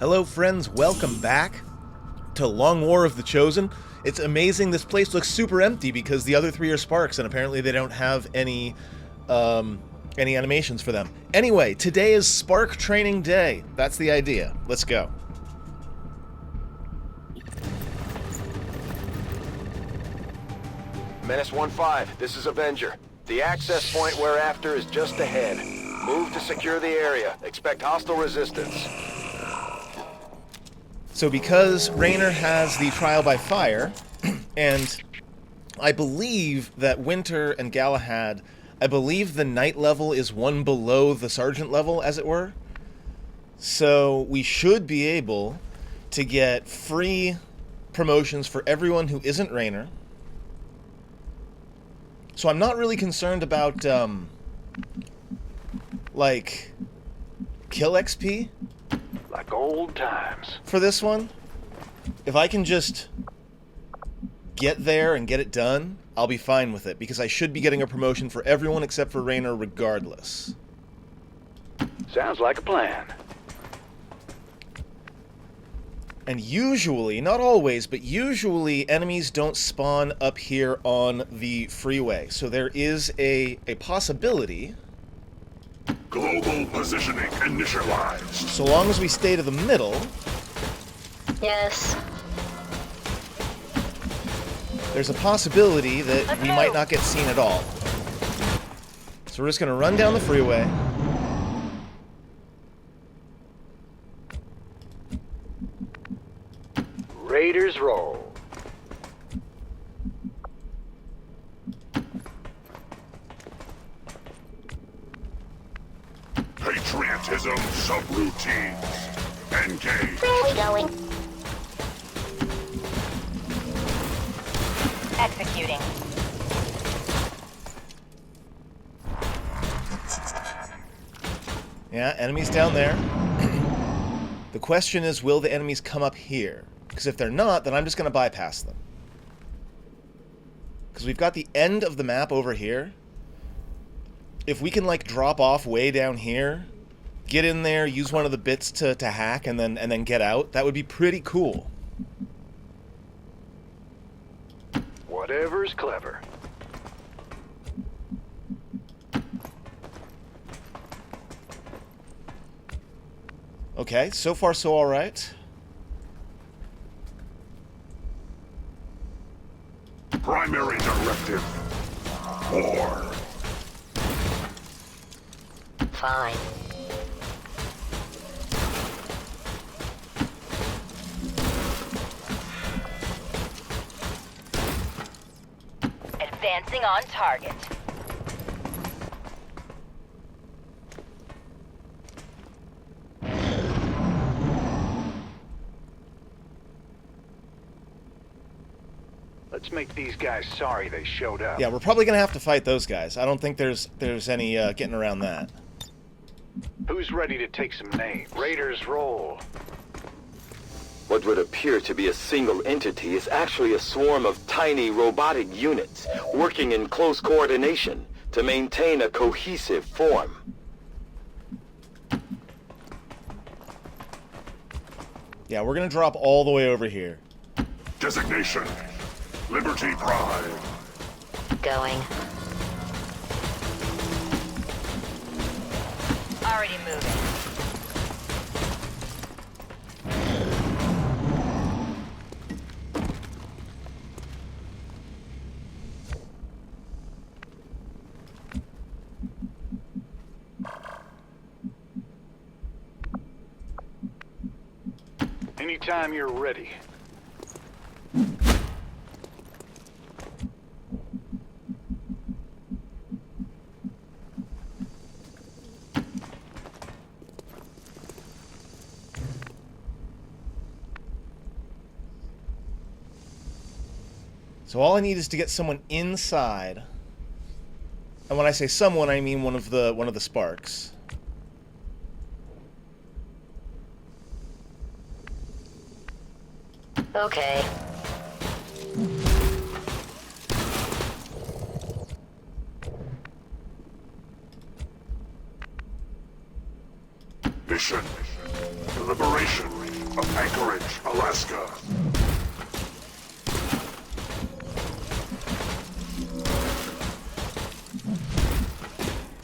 Hello friends, welcome back to Long War of the Chosen. It's amazing this place looks super empty because the other three are sparks and apparently they don't have any animations for them. Anyway, today is Spark Training Day. That's the idea. Let's go. Menace 1-5, this is Avenger. The access point we're after is just ahead. Move to secure the area. Expect hostile resistance. So because Raynor has the trial by fire, and I believe that Winter and Galahad, I believe the knight level is one below the sergeant level, as it were. So we should be able to get free promotions for everyone who isn't Raynor. So I'm not really concerned about, like, kill XP. Like old times. For this one, if I can just get there and get it done, I'll be fine with it, because I should be getting a promotion for everyone except for Raynor regardless. Sounds like a plan. And usually, not always, but usually enemies don't spawn up here on the freeway. So there is a possibility. Global positioning initialized. So long as we stay to the middle, Yes. there's a possibility that we might not get seen at all. So we're just going to run down the freeway. Raiders roll. Patriotism subroutines. Engage. Where are we going? Executing. Yeah, enemies down there. The question is, will the enemies come up here? Because if they're not, then I'm just going to bypass them. Because we've got the end of the map over here. If we can, like, drop off way down here, get in there, use one of the bits to hack, and then get out, that would be pretty cool. Whatever's clever. Okay, so far so alright. Primary directive. War. Fine. Advancing on target. Let's make these guys sorry they showed up. Yeah, we're probably going to have to fight those guys. I don't think there's any getting around that. Who's ready to take some names? Raiders roll. What would appear to be a single entity is actually a swarm of tiny robotic units working in close coordination to maintain a cohesive form. Yeah, we're going to drop all the way over here. Designation. Liberty Pride. Going. Already moving. Anytime you're ready. So all I need is to get someone inside. And when I say someone, I mean one of the sparks. Okay. Mission. Liberation. of Anchorage, Alaska.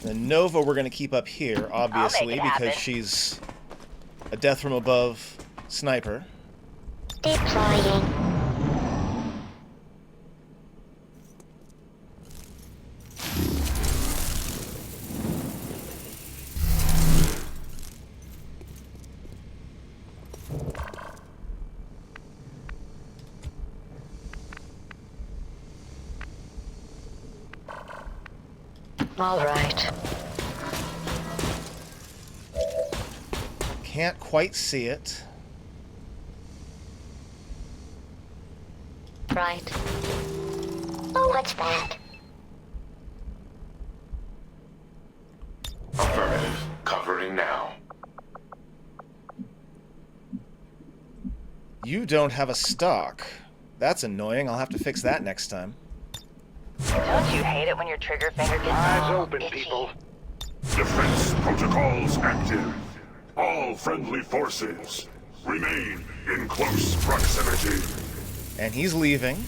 The Nova we're going to keep up here, obviously, it because happen. she's a death from above sniper. Deploying. All right. Can't quite see it. Right. Oh, what's that? Affirmative. Covering now. You don't have a stock. That's annoying. I'll have to fix that next time. Don't you hate it when your trigger finger gets Eyes all open, itchy? people. Defense protocols active. All friendly forces remain in close proximity. And he's leaving.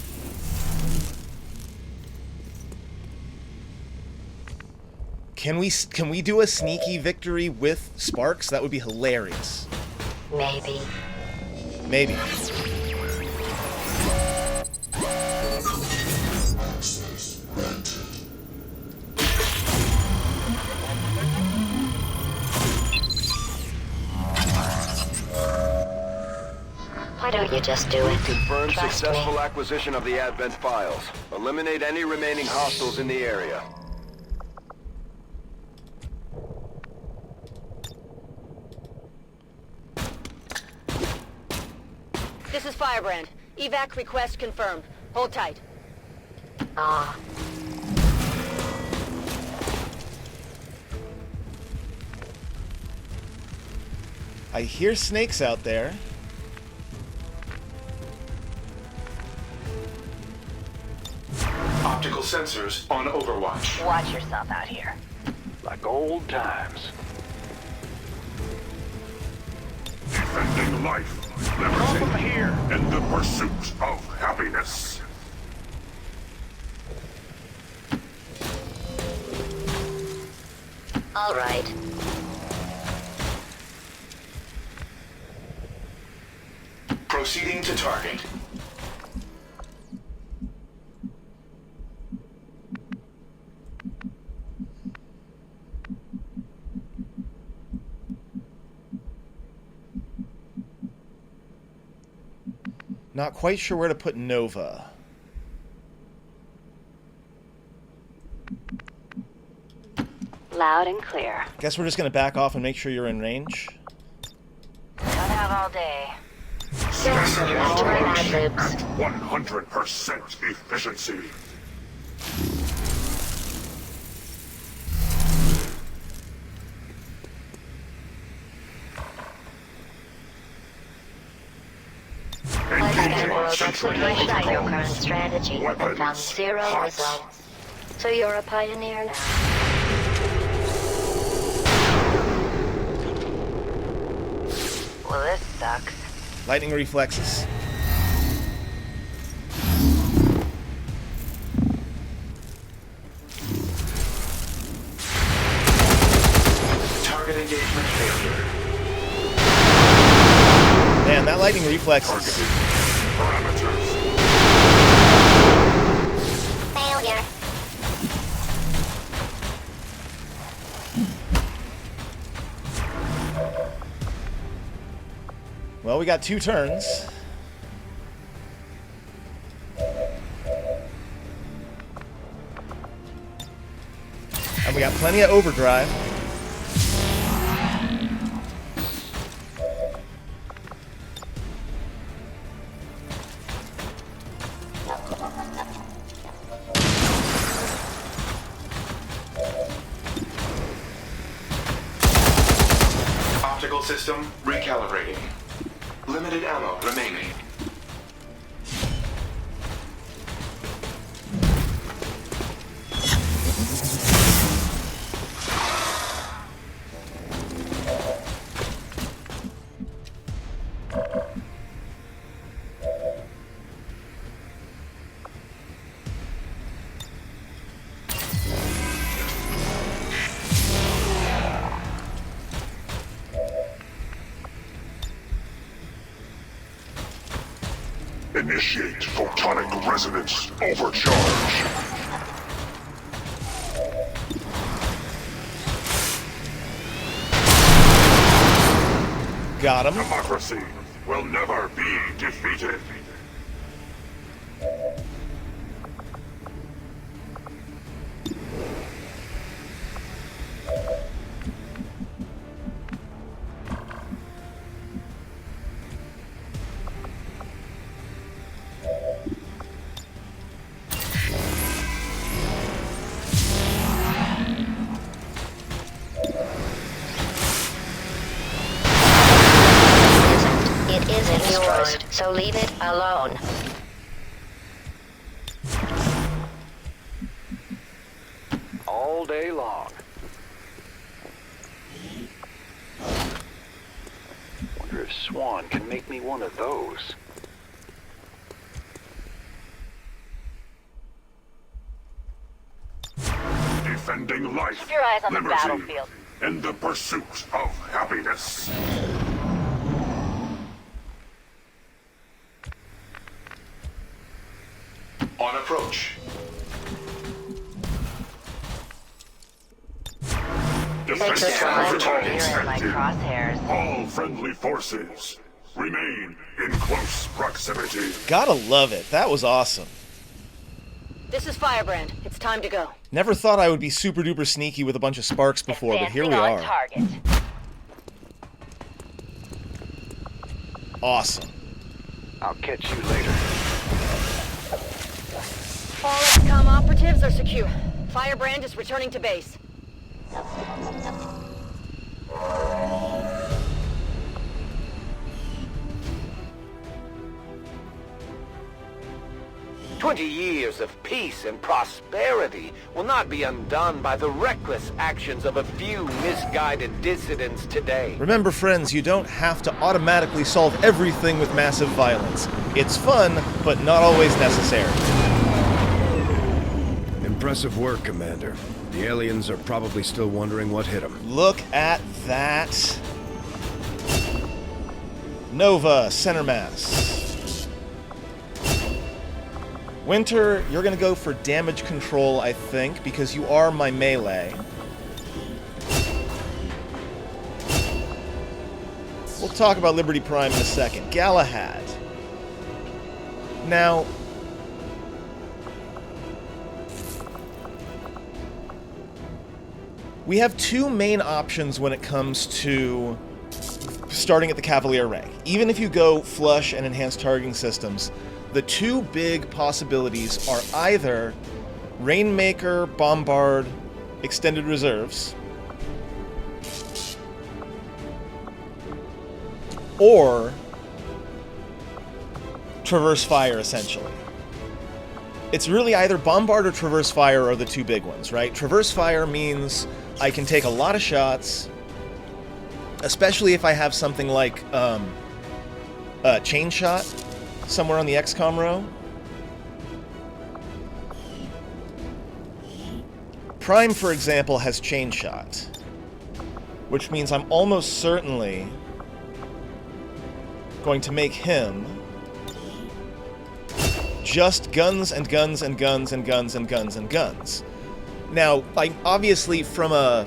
Can we do a sneaky victory with Sparks? That would be hilarious. Maybe. Maybe. Why don't you just do it? Confirm Trust successful me. acquisition of the Advent files. Eliminate any remaining hostiles in the area. This is Firebrand. Evac request confirmed. Hold tight. Ah, I hear snakes out there. Optical sensors on overwatch. watch yourself out here. Like old times. Defending life, liberty, here. and the pursuit of happiness. All right. Proceeding to target. Not quite sure where to put Nova. Loud and clear. Guess we're just gonna back off and make sure you're in range. Don't have all day. Standard After my operation ad libs. at 100% efficiency. I scanned Engaging world central exploration of your current protocols. strategy and found Weapons 0 hot. results. So you're a pioneer now. Well, this sucks. Lightning reflexes. Target engagement failure. Man, that lightning reflexes. Parameters. Failure. Well, we got 2 turns. And we got plenty of overdrive. Optical system recalibrating. Limited ammo remaining. Initiate photonic resonance overcharge. Got him. Democracy will never be defeated. It isn't yours, so leave it alone. All day long. Wonder if Swan can make me one of those. Defending life, Keep your eyes on the liberty, battlefield. and the pursuit of happiness. On approach. Defense your time. of targets You're in my active. crosshairs. All friendly forces remain in close proximity. Gotta love it. That was awesome. This is Firebrand. It's time to go. Never thought I would be super duper sneaky with a bunch of sparks before, but here we Advancing are. on target. Awesome. I'll catch you later. All XCOM operatives are secure. Firebrand is returning to base. 20 years of peace and prosperity will not be undone by the reckless actions of a few misguided dissidents today. Remember, friends, you don't have to automatically solve everything with massive violence. It's fun, but not always necessary. Impressive work, Commander. The aliens are probably still wondering what hit them. Look at that. Nova, center mass. Winter, you're gonna go for damage control, I think, because you are my melee. We'll talk about Liberty Prime in a second. Galahad. Now, we have two main options when it comes to starting at the Cavalier rank. Even if you go flush and enhanced targeting systems, the two big possibilities are either Rainmaker, Bombard, Extended Reserves, or Traverse Fire, essentially. It's really either Bombard or Traverse Fire are the two big ones, right? Traverse Fire means I can take a lot of shots, especially if I have something like Chain Shot somewhere on the XCOM row. Prime, for example, has Chain Shot, which means I'm almost certainly going to make him just guns and guns and guns and guns and guns and guns. Now, like, obviously, from a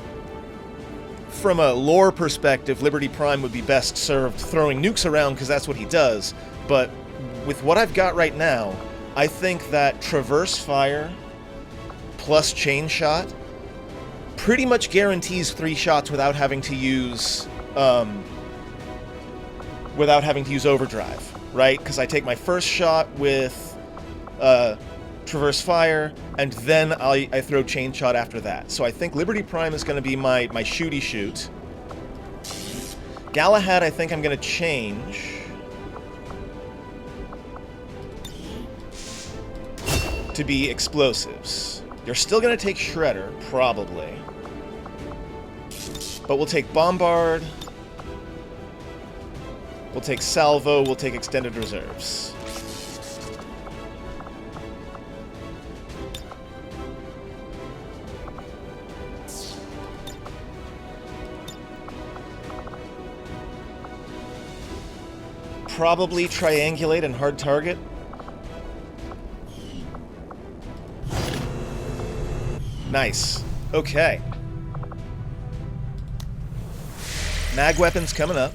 lore perspective, Liberty Prime would be best served throwing nukes around because that's what he does, but with what I've got right now, I think that Traverse Fire plus Chain Shot pretty much guarantees 3 shots without having to use Overdrive, right? Because I take my first shot with Traverse Fire, and then I throw Chain Shot after that. So I think Liberty Prime is going to be my shooty shoot. Galahad, I think I'm going to change to be explosives. You're still going to take Shredder, probably. But we'll take Bombard. We'll take Salvo. We'll take Extended Reserves. Probably Triangulate and Hard Target. Nice. Okay. Mag weapons coming up.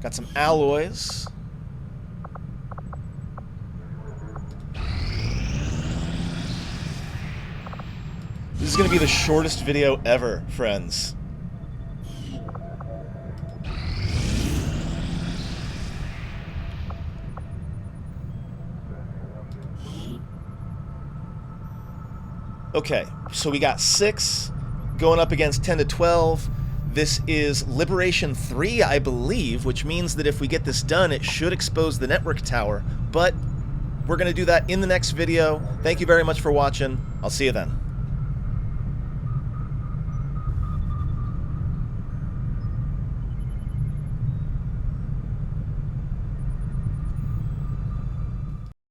Got some alloys. This is going to be the shortest video ever, friends. Okay, so we got 6 going up against 10 to 12. This is Liberation 3, I believe, which means that if we get this done, it should expose the network tower. But we're going to do that in the next video. Thank you very much for watching. I'll see you then.